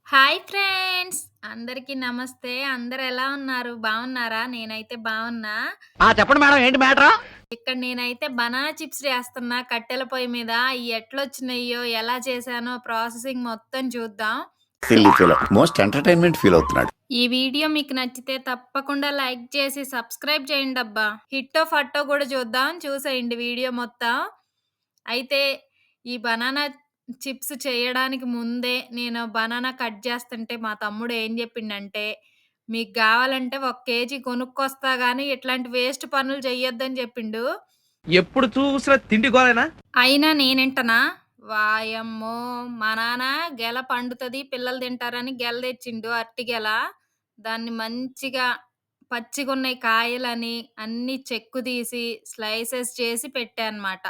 Hi friends! అందరికీ నమస్తే. అందరూ ఎలా ఉన్నారు? బావున్నారా? నేనైతే బావున్నా. చెప్పండి మేడం ఏంటి మ్యాటరు? ఇక్కడ నేనైతే బనానా చిప్స్ చేస్తున్నా కట్టెల పొయ్యి మీద. అయి ఎట్లొచ్చినయ్యో, ఎలా చేశానో ప్రాసెసింగ్ మొత్తం చూద్దాం. Silly fellow most entertainment feel అవుతున్నాడు. ఈ వీడియో మీకు నచ్చితే తప్పకుండా లైక్ చేసి సబ్స్క్రైబ్ చేయండబ్బా! హిట్టో ఫట్టో కూడా చూద్దాం. చూసేయండి వీడియో మొత్తం. అయితే ఈ బనానా చిప్స్ చేయడానికి ముందే నేను బనానా కట్ చేస్తుంటే మా తమ్ముడు ఏం చెప్పిండంటే, "మీకు గావాలంటే ఒక కేజీ కొనుక్కొస్తా గానీ ఇట్లాంటి వేస్ట్ పనులు చెయ్యొద్దని" చెప్పిండు. ఎప్పుడు చూసినా తిండి గోలేనా? అయినా నేనింటనా? వాయమ్మో! మా నాన్న గెల పండుతది, పిల్లలు తింటారని గెల తెచ్చిండు అరటి గెల. దాన్ని మంచిగా పచ్చిగున్నయి కాయలని అన్నీ చెక్కు తీసి, స్లైసెస్ చేసి పెట్టా అనమాట.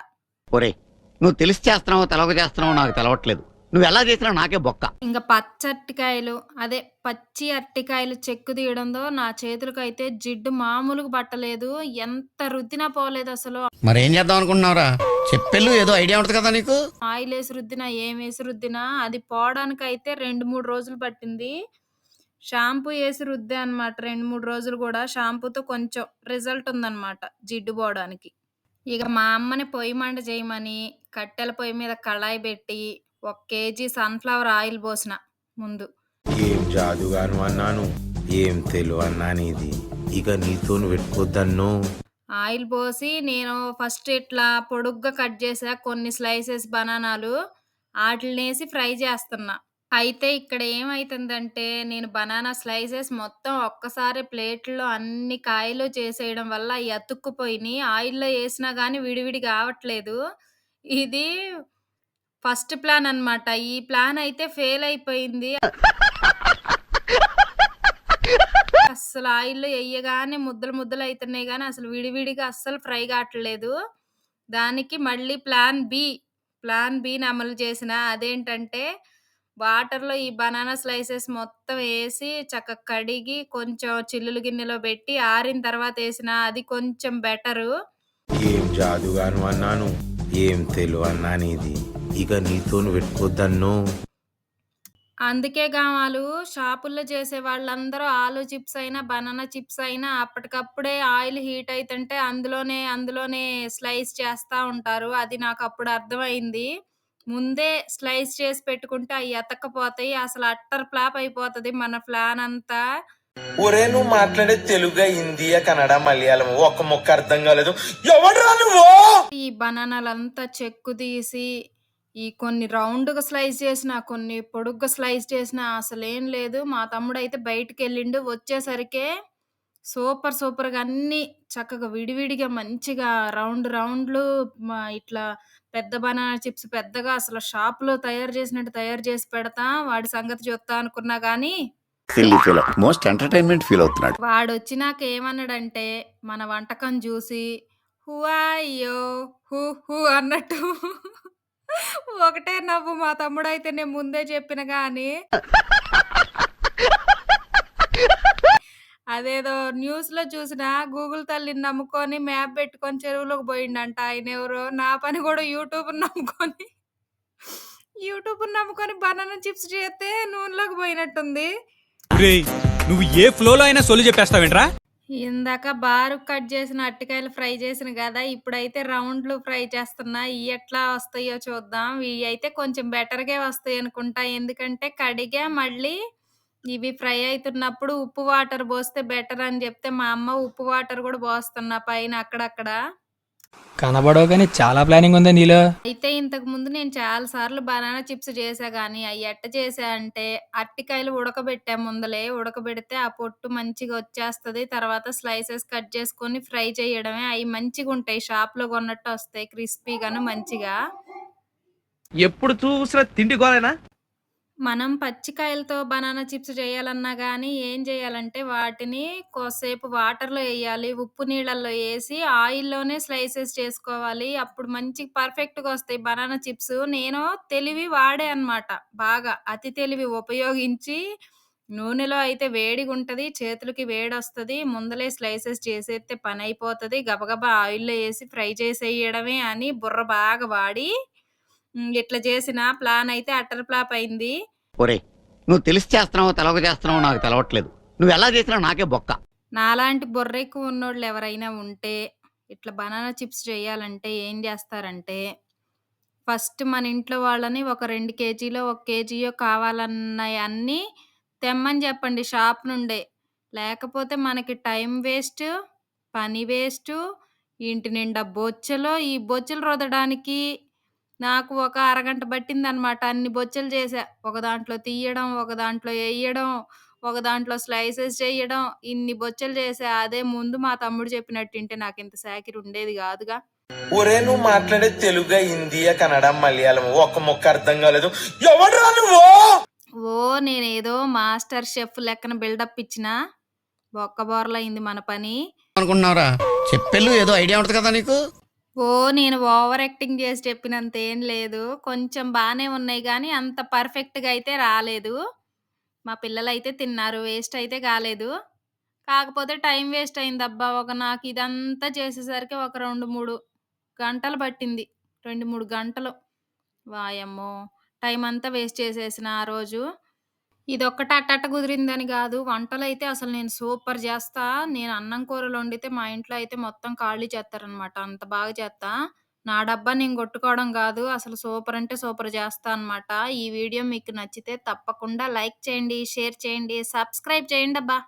ఒరేయ్! నువ్వు తెలిసి చేస్తున్నావో, తెలవక చేస్తున్నావో నాకు తెలవట్లేదు. నువ్వెలా చేసినా నాకే బొక్క. ఇంక పచ్చరటికాయలు అదే పచ్చి అరటికాయలు చెక్కు తీయడంతో నా చేతులకైతే జిడ్డు మామూలుగా పట్టలేదు. ఎంత రుద్దినా పోలేదసలు. మరేం చేద్దాం అనుకుంటున్నావురా? చెప్పెళ్ళు, ఏదో ఐడియా ఉంటది కదా నీకు. ఆయిలేసి రుద్దినా, ఏమేసి రుద్దినా అది పోవడానికైతే 2, 3 రోజులు పట్టింది. షాంపూ ఏసి రుద్దా అనమాట 2, 3 రోజులు గూడా. షాంపూతో కొంచెం రిజల్ట్ ఉందనమాట జిడ్డు పోవడానికి. ఇగ మా అమ్మని పొయ్యి మంట చేయమని కట్టెల పొయ్యి మీద కళాయి బెట్టి, ఒక కేజీ సన్‌ఫ్లవర్ ఆయిల్ పోసిన ముందు. ఏం జాదుగాను అన్నాను, ఏం తెలివన్నా నీది. ఇక నీతోని పెట్టుకోద్దన్నో. ఆయిల్ పోసి నేను ఫస్ట్ ఇట్లా పొడుగ్గా కట్ చేసా కొన్ని స్లైసెస్ బనానాలు. ఆటిలనేసి ఫ్రై చేస్తున్నా. అయితే ఇక్కడ ఏమైతుందంటే, నేను బనానా స్లైసెస్ మొత్తం ఒక్కసారే ప్లేట్‌లో అన్ని కాయలు చేసేయడం వల్ల అయి అతుక్కుపోయినియి. ఆయిల్‌లో ఏసినా గానీ విడివిడి కావట్లేదు. ఇది ఫస్ట్ ప్లాన్ అన్నమాట. ఈ ప్లాన్ అయితే ఫెయిల్ అయిపోయింది. అస్సలు ఆయిల్‌లో ఎయ్యగానే ముద్దలు ముద్దలు అయితున్నాయి గానీ, అసలు విడివిడిగా అస్సలు ఫ్రై కావట్లేదు. దానికి మళ్ళీ ప్లాన్ బిని అమలు చేసిన. అదేంటంటే, వాటర్‌లో ఈ బనానా స్లైసెస్ మొత్తం ఏసి చక్కగా కడిగి, కొంచెం చిల్లులు గిన్నెలో పెట్టి ఆరిన తర్వాత ఏసిన. అది కొంచెం బెటరు. ఏం జాదుగాను అన్నాను, ఏం తెలివన్నా నీది. ఇక నీతోని పెట్టుకోద్దన్నో. అందుకే గామాలు షాపుల్లో చేసే వాళ్ళందరూ ఆలు చిప్స్ అయినా, బనానా చిప్స్ అయినా అప్పటికప్పుడే ఆయిల్ హీట్ అయితుంటే అందులోనే స్లైస్ చేస్తా ఉంటారు. అది నాకప్పుడు అర్థమైంది. ముందే స్లైస్ చేసి పెట్టుకుంటే అయి అతక్కపోతాయి. అసలు అట్టర్ ఫ్లాప్ అయిపోతది మన ప్లాన్ అంతా. ఒరే నువ్వు మాట్లాడే తెలుగు హిందీయా కన్నడ మలయాళం ఒక్క ముక్క అర్థం కాలేదు. ఎవడ్రా నువ్వు? ఈ బనానాలంతా చెక్కు తీసి, ఈ కొన్ని రౌండ్‌గా స్లైస్ చేసినా, కొన్ని పొడుగ్గా స్లైస్ చేసినా అసలేం లేదు. మా తమ్ముడైతే బయటికెళ్ళిండు. వచ్చేసరికే సూపర్‌గా అన్నీ చక్కగా విడివిడిగా మంచిగా రౌండ్‌లు ఇట్లా పెద్ద బనానా చిప్స్ పెద్దగా అసలు షాప్‌లో తయారు చేసినట్టు తయారు చేసి పెడతా. వాడి సంగతి చూత్తా అనుకున్నా గానీ silly fellow most entertainment feel అవుతున్నాడు. వాడొచ్చినాక ఏమన్నాడంటే, మన వంటకం జూసి, "హువాయ్యో! హు హు" అన్నట్టు ఒకటే నవ్వు. మా తమ్ముడైతే నేను ముందే చెప్పిన గాని, అదేదో న్యూస్‌లో చూసినా గూగుల్ తల్లిని నమ్ముకొని మ్యాప్ పెట్టుకొని చెరువులోకి పోయిండంట ఆయనెవరో. నా పని గూడా యూట్యూబ్‌ని నమ్ముకొని బనానా చిప్స్ చేస్తే నూనెలోకి పోయినట్టుంది. రేయ్! నువ్వు ఏ ఫ్లోలో అయినా సొల్లు చెప్పేస్తావేంట్రా? ఇందాక బారుగా కట్ చేసిన అరటికాయలు ఫ్రై చేసిన గదా! ఇప్పుడైతే రౌండ్‌లు ఫ్రై చేస్తున్నా. ఇయ్యెట్లా వస్తాయో చూద్దాం. ఇయ్యయితే కొంచెం బెటర్‌గే వస్తాయనుకుంటా. ఎందుకంటే కడిగా మళ్ళీ ఇవి ఫ్రై అయితున్నప్పుడు ఉప్పు వాటర్ పోస్తే బెటర్ అని జెప్తే మా అమ్మ ఉప్పు వాటర్ గూడా పోస్తున్నా పైన అక్కడక్కడ. కనబడవు గానీ చాలా ప్లానింగ్ ఉందే నీలో. అయితే ఇంతకుముందు నేను చాలా సార్లు బనానా చిప్స్ చేశా గానీ, అయి ఎట్ట చేశా అంటే, అరటికాయలు ఉడకబెట్టా ముందలే. ఉడకబెడితే ఆ పొట్టు మంచిగా వచ్చేస్తది. తర్వాత స్లైసెస్ కట్ చేసుకొని ఫ్రై చేయడమే. అయి మంచిగుంటాయి. షాప్‌లో కొన్నట్టు వస్తాయి క్రిస్పీగాను మంచిగా. ఎప్పుడు చూసినా తిండి గోలేనా? మనం పచ్చికాయలతో బనానా చిప్స్ చేయాలన్నా గానీ, ఏం చేయాలంటే వాటిని కొద్దిసేపు వాటర్‌లో ఎయ్యాలి. ఉప్పు నీళ్ళల్లో ఏసి ఆయిల్‌లోనే స్లైసెస్ చేసుకోవాలి. అప్పుడు మంచి పర్ఫెక్ట్‌గా వస్తాయి బనానా చిప్స్. నేను తెలివి వాడా అనమాట బాగా. అతి తెలివి ఉపయోగించి నూనెలో అయితే వేడిగుంటది. చేతులకి వేడొస్తది. ముందలే స్లైసెస్ చేసేత్తే పనైపోతది. గబగబా ఆయిల్‌లో ఏసి ఫ్రై చేసేయడమే అని బుర్ర బాగా వాడి ఇట్లా చేసిన ప్లాన్ అయితే అట్టర్ ఫ్లాప్ అయింది. ఒరేయ్! నువ్వు తెలిసి చేస్తున్నావో తెలవక చేస్తున్నావో నాకు తెలవట్లేదు. నువ్వు ఎలా చేసినా నాకే బొక్క. నాలాంటి బుర్ర ఎక్కువ ఉన్నోళ్ళు ఎవరైనా ఉంటే, ఇట్లా బనానా చిప్స్ చేయాలంటే ఏం చేస్తారంటే, ఫస్ట్ మన ఇంట్లో వాళ్ళని ఒక 2 కేజీలో, 1 కేజీయో కావాలన్నయన్నీ తెమ్మని చెప్పండి షాప్ నుండే. లేకపోతే మనకి టైం వేస్టు, పని వేస్టు, ఇంటి నిండా బొచ్చెలు. ఈ బొచ్చెలు రుద్దడానికి నాకు ఒక అరగంట పట్టిందనమాట. అన్ని బొచ్చెలు చేశా. ఒక దాంట్లో తీయడం, ఒక దాంట్లో ఎయ్యడం, ఒక దాంట్లో స్లైసెస్ చెయ్యడం, ఇన్ని బొచ్చెలు చేశా. అదే ముందు మా తమ్ముడు చెప్పినట్టింటే నాకింత సేకిరి ఉండేది గాదుగా. ఒరే నువ్వు మాట్లాడే తెలుగు హిందీయా కన్నడ మలయాళం ఒక్క ముక్క అర్థం కాలేదు. ఎవడ్రా నువ్వు? నేనేదో మాస్టర్ షెఫ్ లెక్కన బిల్డప్ ఇచ్చినా, బొక్కబోర్లయింది మన పని. అనుకుంటున్నావురా? చెప్పెళ్ళు, ఏదో ఐడియా ఉంటుంది కదా నీకు. నేను ఓవర్ యాక్టింగ్ చేసి చెప్పినంతేం లేదు. కొంచెం బానే ఉన్నాయి గానీ, అంత పర్ఫెక్ట్‌గా అయితే రాలేదు. మా పిల్లలైతే తిన్నారు. వేస్ట్ అయితే కాలేదు. కాకపోతే టైం వేస్ట్ అయిందబ్బా! నాకిదంతా చేసేసరికి ఒక 2, 3 గంటలు పట్టింది. 2, 3 గంటలు. వాయమ్మో! టైమంతా వేస్ట్ చేసేసిన ఆ రోజు. ఇదొక్కటి అట్టట్ట కుదిరిందని గాదు. వంటలైతే అసలు నేను సూపర్ జేస్తా. నేను అన్నం కూరలొండితే మా ఇంట్లో అయితే మొత్తం ఖాళీ చేత్తారనమాట. అంత బాగా చేత్తా. నా డబ్బా నేను గొట్టుకోవడం గాదు. అసలు సూపర్ అంటే సూపర్ జేస్తా అనమాట. ఈ వీడియో మీకు నచ్చితే తప్పకుండా లైక్ చేయండి, షేర్ చేయండి, సబ్స్క్రైబ్ చేయండబ్బా!